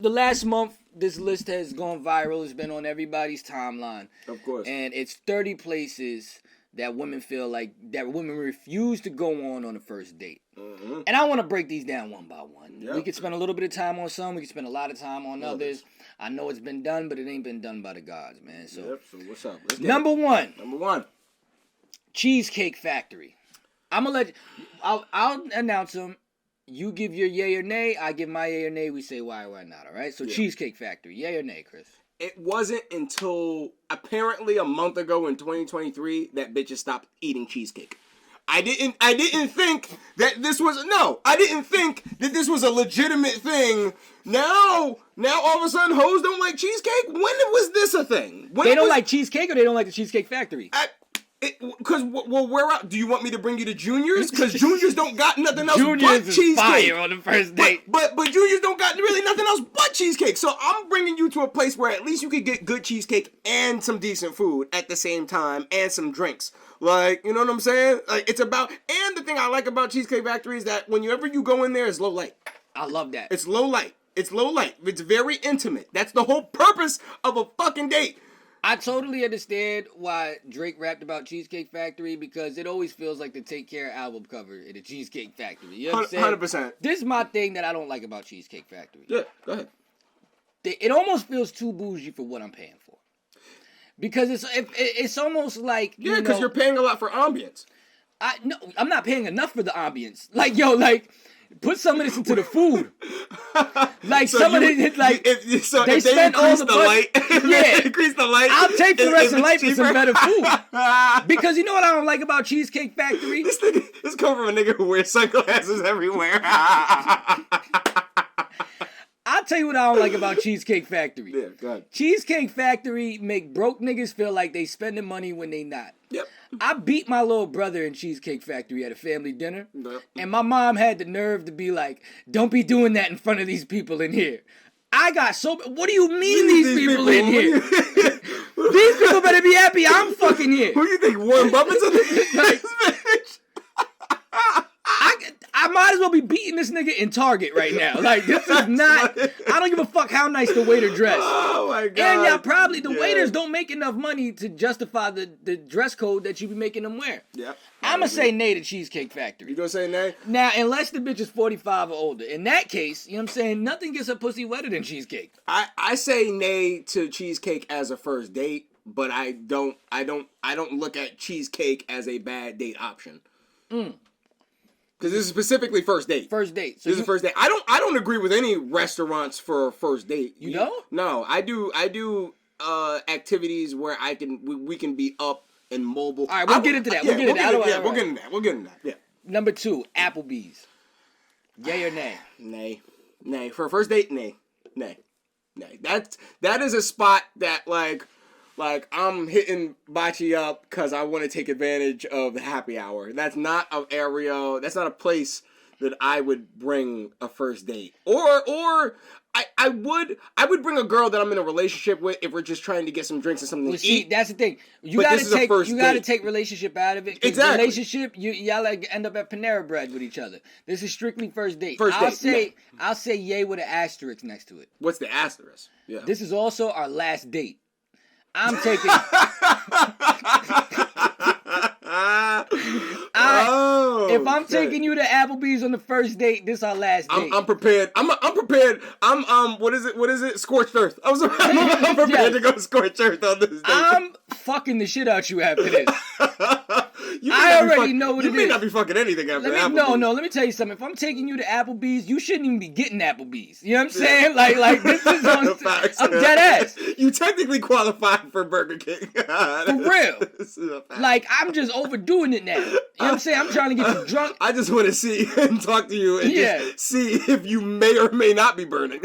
The last month, this list has gone viral. It's been on everybody's timeline. Of course. And it's 30 places that women feel like that women refuse to go on a first date. Mm-hmm. And I want to break these down one by one. Yep. We could spend a little bit of time on some. We could spend a lot of time on others. I know it's been done, but it ain't been done by the gods, man. So, So what's up? Let's get number one, Number one. Cheesecake Factory. I'm gonna let. I'll announce them. You give your yay or nay. I give my yay or nay. We say why or why not. All right. So Cheesecake Factory, yay or nay, Chris? It wasn't until apparently a month ago in 2023 that bitches stopped eating cheesecake. I didn't think that this was I didn't think that this was a legitimate thing. Now all of a sudden hoes don't like cheesecake? When was this a thing? They don't like cheesecake or they don't like the Cheesecake Factory? Where out? Do you want me to bring you to Juniors? Because Juniors don't got nothing else Juniors but is cheesecake. fire on the first date. But Juniors don't got really nothing else but cheesecake. So I'm bringing you to a place where at least you could get good cheesecake and some decent food at the same time and some drinks. Like, you know what I'm saying? Like, it's about, and the thing I like about Cheesecake Factory is that whenever you go in there, it's low light. I love that. It's low light. It's low light. It's very intimate. That's the whole purpose of a fucking date. I totally understand why Drake rapped about Cheesecake Factory because it always feels like the Take Care album cover at a Cheesecake Factory. You know what I'm saying? 100%. This is my thing that I don't like about Cheesecake Factory. Yeah, go ahead. It almost feels too bougie for what I'm paying for. Because it's almost like because you're paying a lot for ambience. I'm not paying enough for the ambience. Put some of this into the food. Like so some of it, like they spend all the money. Yeah, increase the light. I'll take the rest of life for some better food. Because you know what I don't like about Cheesecake Factory? This come from a nigga who wears sunglasses everywhere. I'll tell you what I don't like about Cheesecake Factory. Yeah, go ahead. Cheesecake Factory make broke niggas feel like they spending money when they not. Yep. I beat my little brother in Cheesecake Factory at a family dinner. Yep. And my mom had the nerve to be like, don't be doing that in front of these people in here. I got so... What do you mean these people in here? These people better be happy I'm fucking here. Who you think, Warren Buffett's in this bitch? I might as well be beating this nigga in Target right now. Like, this is not... I don't give a fuck how nice the waiter dressed. Oh, my God. And y'all probably... The waiters don't make enough money to justify the dress code that you be making them wear. Yep. I'm going to say nay to Cheesecake Factory. You gonna say nay? Now, unless the bitch is 45 or older. In that case, you know what I'm saying? Nothing gets her pussy wetter than cheesecake. I say nay to cheesecake as a first date, but I don't look at cheesecake as a bad date option. Because this is specifically first date. First date. So this is first date. I don't agree with any restaurants for a first date. You don't? No, I do activities where we can be up and mobile. All right, we'll get into that. We'll get into that. We'll get into that. Yeah. Number 2, Applebee's. Yay or nay? Nay. For a first date, nay. That is a spot that like I'm hitting Bachi up because I want to take advantage of the happy hour. That's not an area. That's not a place that I would bring a first date. Or I would bring a girl that I'm in a relationship with if we're just trying to get some drinks and something to eat. That's the thing. You gotta take relationship out of it. Exactly. Relationship, y'all like end up at Panera Bread with each other. This is strictly first date. I'll say yay with an asterisk next to it. What's the asterisk? Yeah. This is also our last date. I'm taking. If I'm taking you to Applebee's on the first date, this our last date. I'm prepared. I'm prepared. What is it? Scorched earth. I'm prepared to go scorched earth on this date. I'm fucking the shit out you after this. I already know what it is. You may not be fucking anything after Applebee's. No, let me tell you something. If I'm taking you to Applebee's, you shouldn't even be getting Applebee's. You know what I'm saying? Like this is on I'm dead ass. You technically qualify for Burger King. For real. Like, I'm just overdoing it now. You know what I'm saying? I'm trying to get you drunk. I just want to see and talk to you and just see if you may or may not be burning.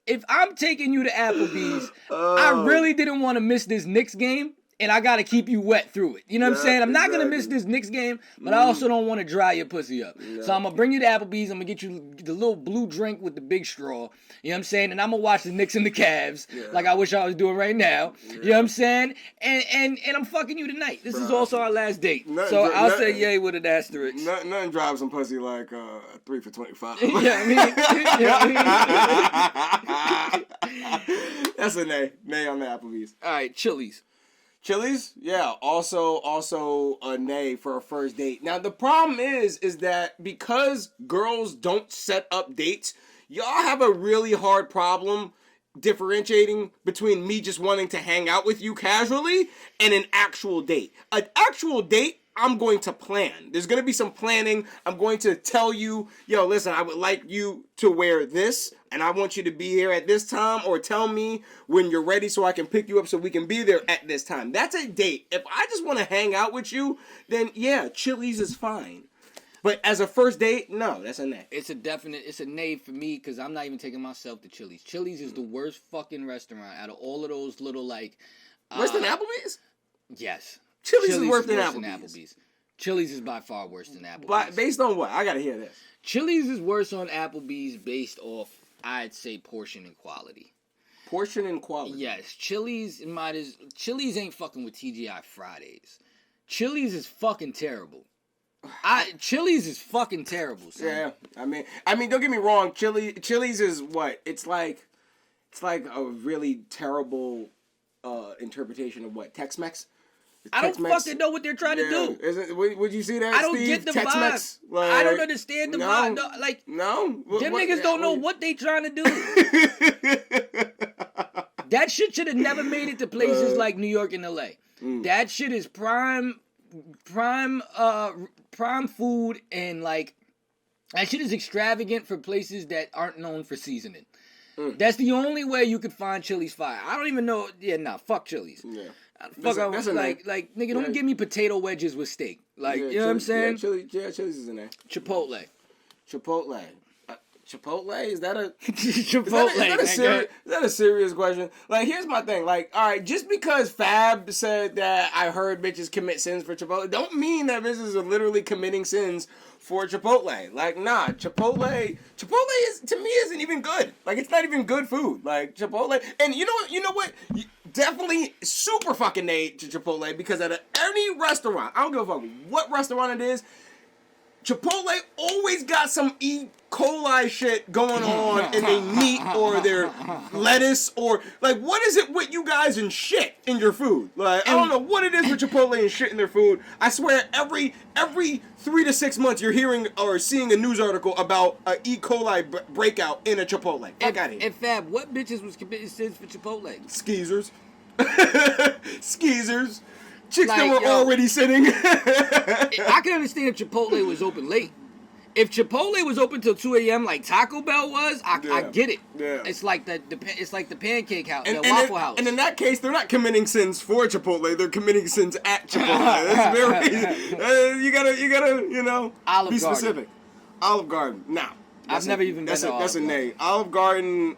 If I'm taking you to Applebee's, I really didn't want to miss this Knicks game. and I gotta keep you wet through it. You know what I'm saying? I'm not gonna miss this Knicks game, but I also don't want to dry your pussy up. So I'm gonna bring you to Applebee's. I'm gonna get you the little blue drink with the big straw. You know what I'm saying? And I'm gonna watch the Knicks and the Cavs, like I wish I was doing right now. You know what I'm saying? And I'm fucking you tonight. This is also our last date. So I'll say yay with an asterisk. Nothing drives some pussy like 3 for 25. Yeah, I mean. That's a nay. Nay on the Applebee's. All right, Chili's. Chili's, yeah, also a nay for a first date. Now the problem is that because girls don't set up dates, y'all have a really hard problem differentiating between me just wanting to hang out with you casually and an actual date. An actual date, I'm going to plan. There's going to be some planning. I'm going to tell you, yo, listen, I would like you to wear this, and I want you to be here at this time, or tell me when you're ready so I can pick you up so we can be there at this time. That's a date. If I just want to hang out with you, then yeah, Chili's is fine. But as a first date, no, that's a nay. It's a nay for me because I'm not even taking myself to Chili's. Chili's is the worst fucking restaurant out of all of those little like... Worse than Applebee's? Yes. Chili's is worse than Applebee's. Chili's is by far worse than Applebee's. But based on what? I gotta hear this. Chili's is worse on Applebee's based off, I'd say, portion and quality. Portion and quality. Yes, Chili's ain't fucking with TGI Fridays. Chili's is fucking terrible. Chili's is fucking terrible. Son. Yeah, I mean, don't get me wrong. Chili's is what? It's like a really terrible interpretation of what? Tex-Mex. I don't fucking know what they're trying to do. Would you see that? I don't Steve? get the Tex-Mex? vibe. I don't understand the vibe. No, them niggas don't know what they trying to do. That shit should have never made it to places like New York and LA. That shit is prime food, and like that shit is extravagant for places that aren't known for seasoning. That's the only way you could find Chili's fire. I don't even know. Yeah, fuck Chili's. Yeah. Fuck, that's like nigga, don't give me potato wedges with steak. Like, you know what I'm saying? Chili's is in there. Chipotle. Chipotle? Is that a Chipotle? Is that a serious question? Like, here's my thing. Like, all right, just because Fab said that I heard bitches commit sins for Chipotle, don't mean that bitches are literally committing sins for Chipotle. Like, nah, Chipotle is, to me, isn't even good. Like, it's not even good food. Like, Chipotle, and you know what? Definitely super fucking nay to Chipotle, because at any restaurant, I don't give a fuck what restaurant it is, Chipotle always got some E. coli shit going on in their meat or their lettuce, or like, what is it with you guys and shit in your food? Like, I don't know what it is with Chipotle and shit in their food. I swear every 3 to 6 months you're hearing or seeing a news article about a E. coli breakout in a Chipotle. Fuck out of here. And Fab, what bitches was committing sins for Chipotle? Skeezers. Skeezers. Chicks that were already sitting. I can understand if Chipotle was open late. If Chipotle was open till 2 a.m. like Taco Bell was, I get it. Yeah. It's like the pancake house, the Waffle House. And in that case, they're not committing sins for Chipotle. They're committing sins at Chipotle. That's very you gotta Olive be Garden. specific. Olive Garden. Nah. I've never even been to Olive That's a Garden. nay. Olive Garden,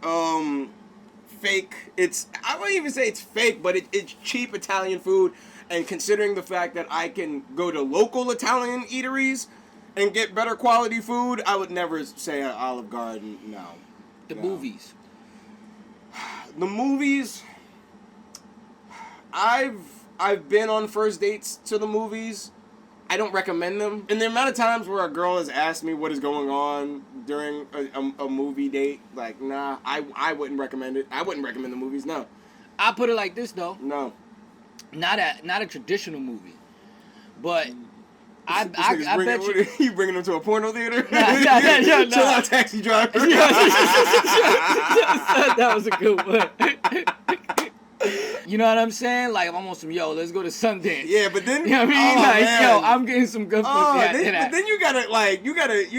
fake. I wouldn't even say it's fake, but it's cheap Italian food. And considering the fact that I can go to local Italian eateries and get better quality food, I would never say Olive Garden. No. The movies. The movies. I've been on first dates to the movies. I don't recommend them. And the amount of times where a girl has asked me what is going on during a movie date, like, nah, I wouldn't recommend it. I wouldn't recommend the movies. No. I put it like this though. No. Not a traditional movie, but I bet you. You bringing them to a porno theater? Nah. Chill out, Taxi Driver. That was a good one. You know what I'm saying? Like, I'm on some, let's go to Sundance. Yeah, but then, you know what I mean? I'm getting some good pussy. But then you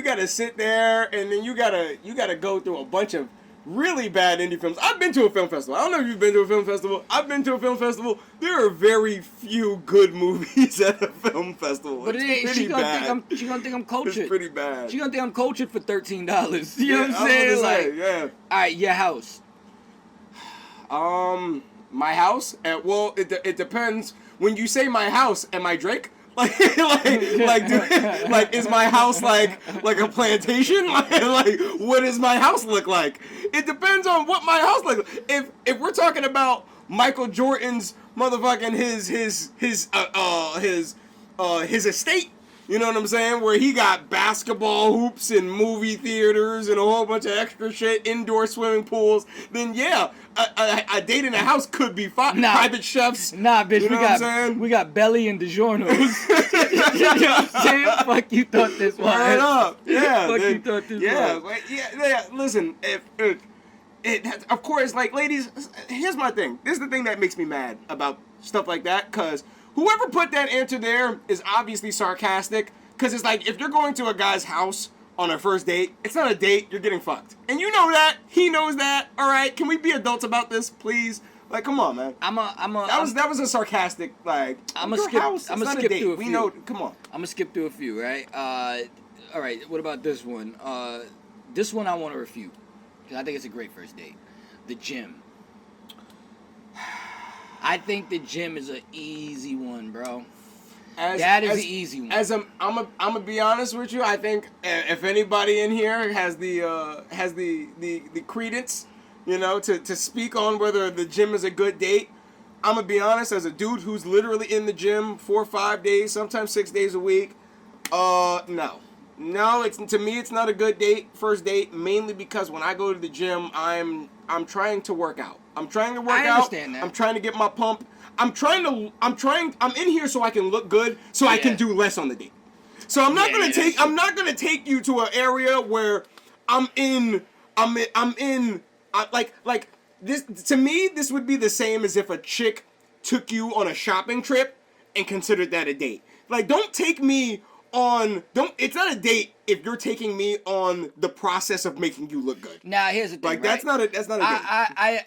gotta sit there, and then you gotta go through a bunch of really bad indie films. I've been to a film festival. I don't know if you've been to a film festival. I've been to a film festival. There are very few good movies at a film festival. But she gonna think I'm cultured. It's pretty bad. She gonna think I'm cultured for $13. You know what I'm saying? Yeah. All right, your house. My house? Well, it depends when you say my house, am I Drake? Like, is my house like a plantation? Like, what does my house look like? It depends on what my house looks like. If we're talking about Michael Jordan's motherfucking his estate, you know what I'm saying? Where he got basketball hoops and movie theaters and a whole bunch of extra shit, indoor swimming pools, then yeah, a date in a house could be fine. Nah. Private chefs. Nah, bitch, you know what I'm saying? we got Belly and DiGiorno's. You know what I'm saying? Fuck you thought this was. Word up. Yeah. Fuck you thought this was. Like, yeah. Listen, of course, like, ladies, here's my thing. This is the thing that makes me mad about stuff like that, because whoever put that answer there is obviously sarcastic, because it's like, if you're going to a guy's house on a first date, it's not a date, you're getting fucked. And you know that, he knows that, alright? Can we be adults about this, please? Like, come on, man. That was a sarcastic, like, I'm gonna skip through a few. We know, come on. I'm gonna skip through a few, right? Alright, what about this one? This one I want to refute, because I think it's a great first date. The gym. I think the gym is an easy one, bro. That is an easy one. I'm gonna be honest with you. I think if anybody in here has the credence, you know, to speak on whether the gym is a good date, I'm gonna be honest. As a dude who's literally in the gym 4 or 5 days, sometimes 6 days a week, no. To me, it's not a good first date. Mainly because when I go to the gym, I'm trying to work out. I'm I understand that. I'm trying to get my pump. I'm in here so I can look good, so I can do less on the date. So I'm not gonna take you to an area where like this. To me, this would be the same as if a chick took you on a shopping trip and considered that a date. Like, don't take me on, it's not a date if you're taking me on the process of making you look good. Now, here's the thing, like, right? that's not a date.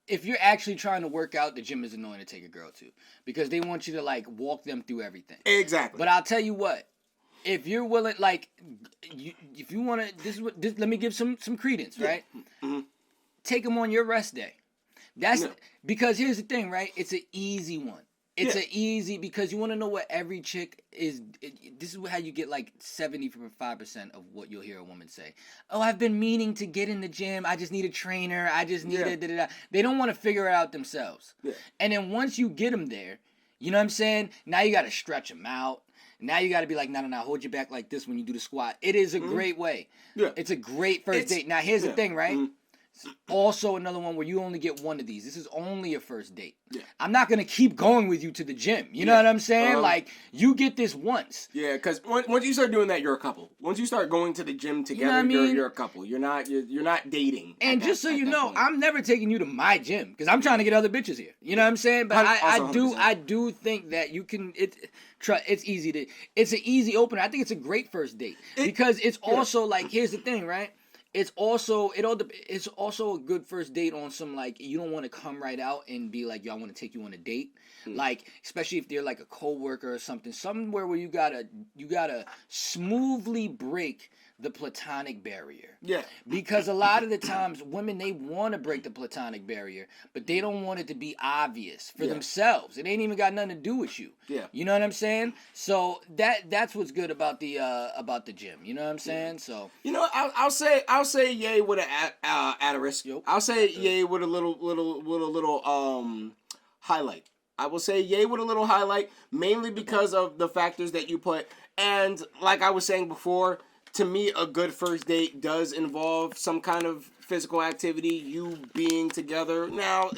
If you're actually trying to work out, the gym is annoying to take a girl to, because they want you to, like, walk them through everything. Exactly. But I'll tell you what, if you're willing, like, if you want to, let me give some credence, right? Mm-hmm. Take them on your rest day. Because here's the thing, right? It's an easy one. It's an easy, because you want to know what every chick is. This is how you get like 75% of what you'll hear a woman say. Oh, I've been meaning to get in the gym. I just need a trainer. I just need a da-da-da. They don't want to figure it out themselves. Yeah. And then once you get them there, you know what I'm saying? Now you got to stretch them out. Now you got to be like, no, hold your back like this when you do the squat. It is a great way. Yeah. It's a great first date. Now, here's the thing, right? Mm-hmm. Also another one where you only get one of these. This is only a first date. Yeah. I'm not going to keep going with you to the gym. You know what I'm saying? Like, you get this once. Yeah, because once you start doing that, you're a couple. Once you start going to the gym together, you're a couple. You're not dating. And just so you know, I'm never taking you to my gym, because I'm trying to get other bitches here. You know what I'm saying? But I do think that you can, it's an easy opener. I think it's a great first date, because it's also like, here's the thing, right? It's also a good first date on some, like, you don't want to come right out and be like, yo, I want to take you on a date. Like, especially if they're like a coworker or something, somewhere where you gotta smoothly break the platonic barrier. Yeah. Because a lot of the times women, they want to break the platonic barrier, but they don't want it to be obvious for themselves. It ain't even got nothing to do with you. Yeah. You know what I'm saying? So that's what's good about the gym. You know what I'm saying? So, you know, I'll say yay with an asterisk. I'll say yay with a little highlight. I will say yay with a little highlight, mainly because of the factors that you put. And like I was saying before, to me, a good first date does involve some kind of physical activity, you being together. Now,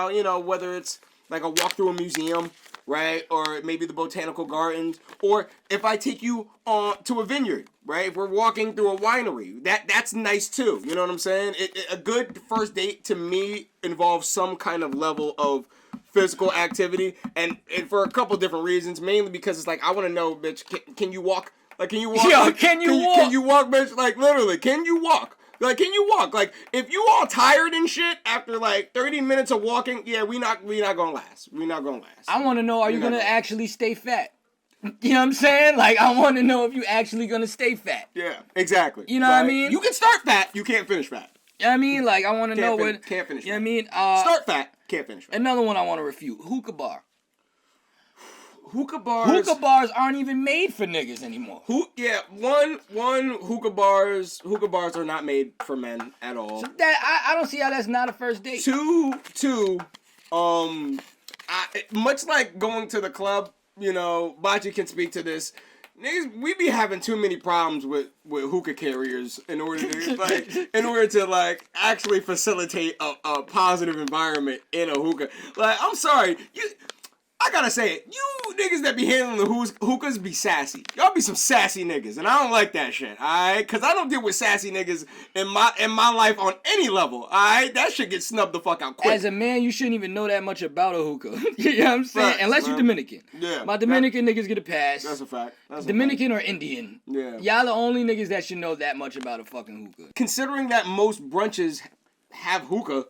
you know, whether it's like a walk through a museum, right? Or maybe the botanical gardens. Or if I take you to a vineyard, right? If we're walking through a winery, that's nice too. You know what I'm saying? A good first date to me involves some kind of level of physical activity. And for a couple different reasons. Mainly because it's like, I want to know, bitch, can you walk? Like, can you walk? Yo, like, can you walk? Can you walk, bitch? Like, literally, can you walk? Like, can you walk? Like, if you all tired and shit after like 30 minutes of walking, yeah, we not gonna last. We not gonna last. I want to know, are you gonna actually stay fat? You know what I'm saying? Like, I want to know if you actually gonna stay fat. Yeah, exactly. You know what I mean? You can start fat, you can't finish fat. You know what I mean? Like, I want to know can't finish. You know what I mean? Start fat, can't finish fat. Another one I want to refute: hookah bar. Hookah bars. Hookah bars aren't even made for niggas anymore. One hookah bars are not made for men at all. So that I don't see how that's not a first date. Two, much like going to the club, you know, Bachi can speak to this. Niggas, we be having too many problems with hookah carriers in order to actually facilitate a positive environment in a hookah. Like, I'm sorry, I gotta say it. You niggas that be handling the hookahs be sassy. Y'all be some sassy niggas, and I don't like that shit. Alright, cause I don't deal with sassy niggas in my life on any level. Alright, that shit gets snubbed the fuck out quick. As a man, you shouldn't even know that much about a hookah. You know what I'm saying? Facts, Unless man. you're Dominican. Yeah. My Dominican niggas get a pass. That's a fact. Dominican or Indian. Yeah. Y'all the only niggas that should know that much about a fucking hookah. Considering that most brunches have hookah,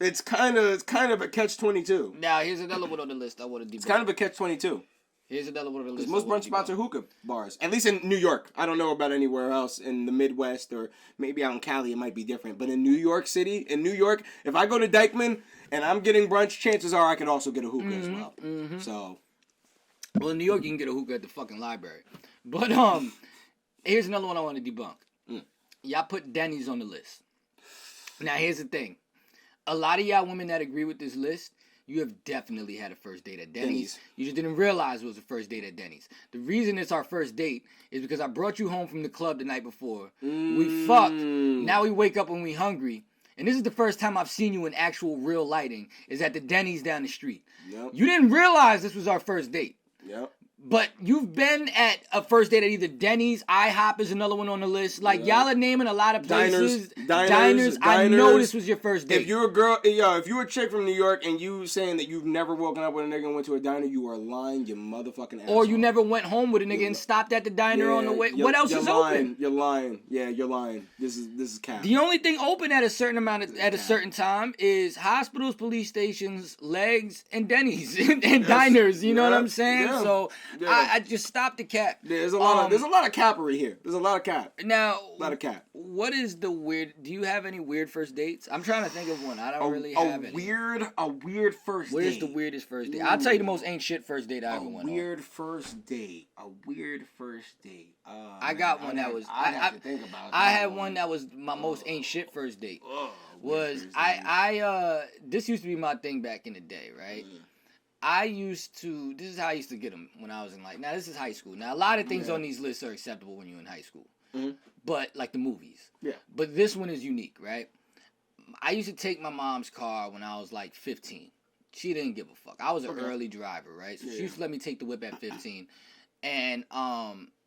it's kind of a catch-22. Now, here's another one on the list I want to debunk. It's kind of a catch-22. Here's another one on the list. Most brunch spots are hookah bars. At least in New York. I don't know about anywhere else in the Midwest, or maybe out in Cali it might be different. But in New York City, if I go to Dykeman and I'm getting brunch, chances are I could also get a hookah as well. Mm-hmm. So, well, in New York, you can get a hookah at the fucking library. But here's another one I want to debunk. Y'all put Denny's on the list. Now, here's the thing. A lot of y'all women that agree with this list, you have definitely had a first date at Denny's. You just didn't realize it was a first date at Denny's. The reason it's our first date is because I brought you home from the club the night before. We fucked. Now we wake up when we hungry. And this is the first time I've seen you in actual real lighting, is at the Denny's down the street. Yep. You didn't realize this was our first date. Yep. But you've been at a first date at either Denny's, IHOP is another one on the list. Like, y'all are naming a lot of places. Diners. I know this was your first date. If you're a girl, if you're a chick from New York and you saying that you've never woken up with a nigga and went to a diner, you are lying, you motherfucking asshole. Or you never went home with a nigga and stopped at the diner on the way. What else is open? You're lying. Yeah, you're lying. This is cap. The only thing open at a certain amount at a certain time is hospitals, police stations, legs, and Denny's and diners. You know what I'm saying? Yeah. So I just stopped the cap. Yeah, there's a lot of cappery here. There's a lot of cap. Now, a lot of cap. What is the weird? Do you have any weird first dates? I'm trying to think of one. I don't really have any. A weird first date. What is the weirdest first date? I'll tell you the most ain't shit first date I ever went on. A weird first date. I got one that was. I have to think about. I had one that was my most ain't shit first date. Was this used to be my thing back in the day, right? This is how I used to get them when I was in now this is high school. Now a lot of things on these lists are acceptable when you're in high school. But like the movies. Yeah. But this one is unique, right? I used to take my mom's car when I was like 15. She didn't give a fuck. I was an early driver, right? So she used to let me take the whip at 15. And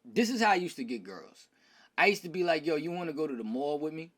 this is how I used to get girls. I used to be like, yo, you want to go to the mall with me?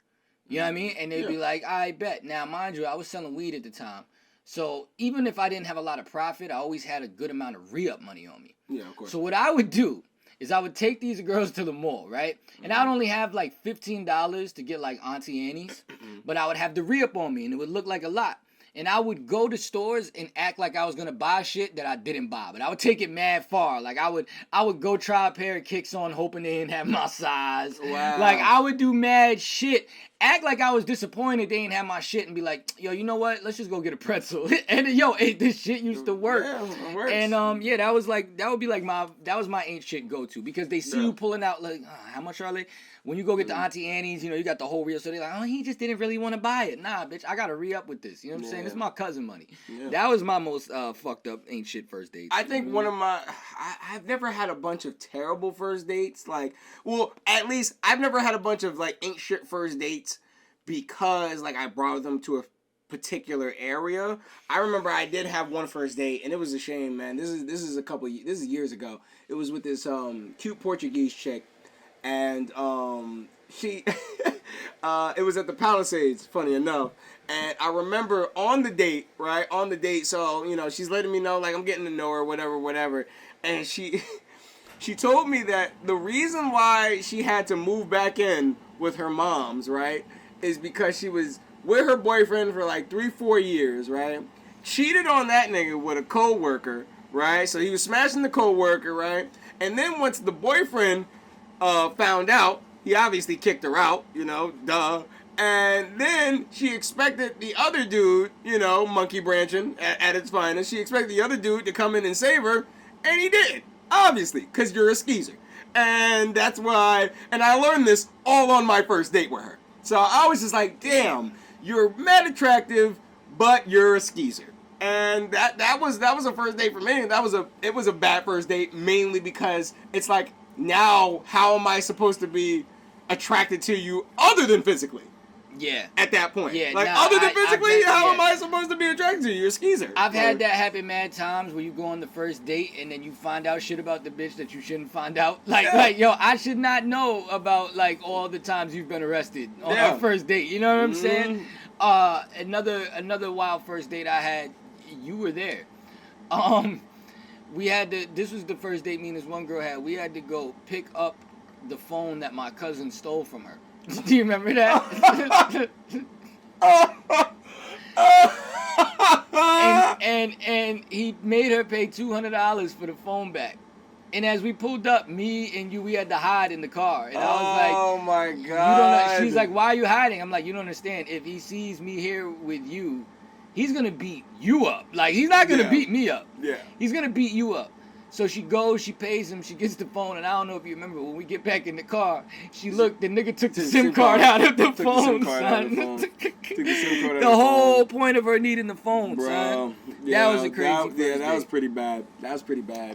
You know what I mean? And they'd be like, I bet. Now, mind you, I was selling weed at the time. So even if I didn't have a lot of profit, I always had a good amount of re-up money on me. Yeah, of course. So what I would do is I would take these girls to the mall, right? And I would only have like $15 to get like Auntie Annie's, but I would have the re-up on me and it would look like a lot. And I would go to stores and act like I was gonna buy shit that I didn't buy, but I would take it mad far. Like I would go try a pair of kicks on, hoping they didn't have my size. Wow. Like I would do mad shit, act like I was disappointed they didn't have my shit, and be like, yo, you know what? Let's just go get a pretzel. And this shit used to work. Yeah, it works. And that was my ain't shit go to, because they see you pulling out like, how much are they? When you go get the Auntie Annie's, you got the whole reel, so they're like, oh, he just didn't really want to buy it. Nah, bitch, I got to re-up with this. You know what I'm saying? This is my cousin money. Yeah. That was my most fucked up ain't shit first dates. I think one of I've never had a bunch of terrible first dates. At least I've never had a bunch of ain't shit first dates because I brought them to a particular area. I remember I did have one first date, and it was a shame, man. This is years ago. It was with this cute Portuguese chick. And she, it was at the Palisades, funny enough. And I remember on the date, so, she's letting me know, I'm getting to know her, whatever. And she told me that the reason why she had to move back in with her moms, right, is because she was with her boyfriend for 3-4 years, right? Cheated on that nigga with a co-worker, right? So he was smashing the co-worker, right? And then once the boyfriend found out, he obviously kicked her out, duh. And then she expected the other dude, you know, monkey branching at its finest, she expected the other dude to come in and save her, and he did, obviously, because you're a skeezer. And that's why, and I learned this all on my first date with her. So I was just like, damn, you're mad attractive, but you're a skeezer. And that was a first date for me. It was a bad first date, mainly because it's like, now how am I supposed to be attracted to you other than physically? Yeah. At that point. Yeah. Like, nah, other than physically, how am yeah. I supposed to be attracted to you? You're a skeezer. I've had that happen mad times where you go on the first date and then you find out shit about the bitch that you shouldn't find out. Like, yo, I should not know about, like, all the times you've been arrested on our first date. You know what I'm saying? Another wild first date I had, you were there. This was the first date me and this one girl had. We had to go pick up the phone that my cousin stole from her. Do you remember that? and he made her pay $200 for the phone back. And as we pulled up, me and you, we had to hide in the car. And I was like, oh my God. You don't know. She's like, why are you hiding? I'm like, you don't understand. If he sees me here with you, he's going to beat you up. Like, he's not going to beat me up. Yeah. He's going to beat you up. So she goes, she pays him, she gets the phone, and I don't know if you remember, when we get back in the car, she looked, the nigga took the SIM card out of the phone, son. The whole point of her needing the phone, son. Yeah, that was a crazy that was pretty bad. That was pretty bad.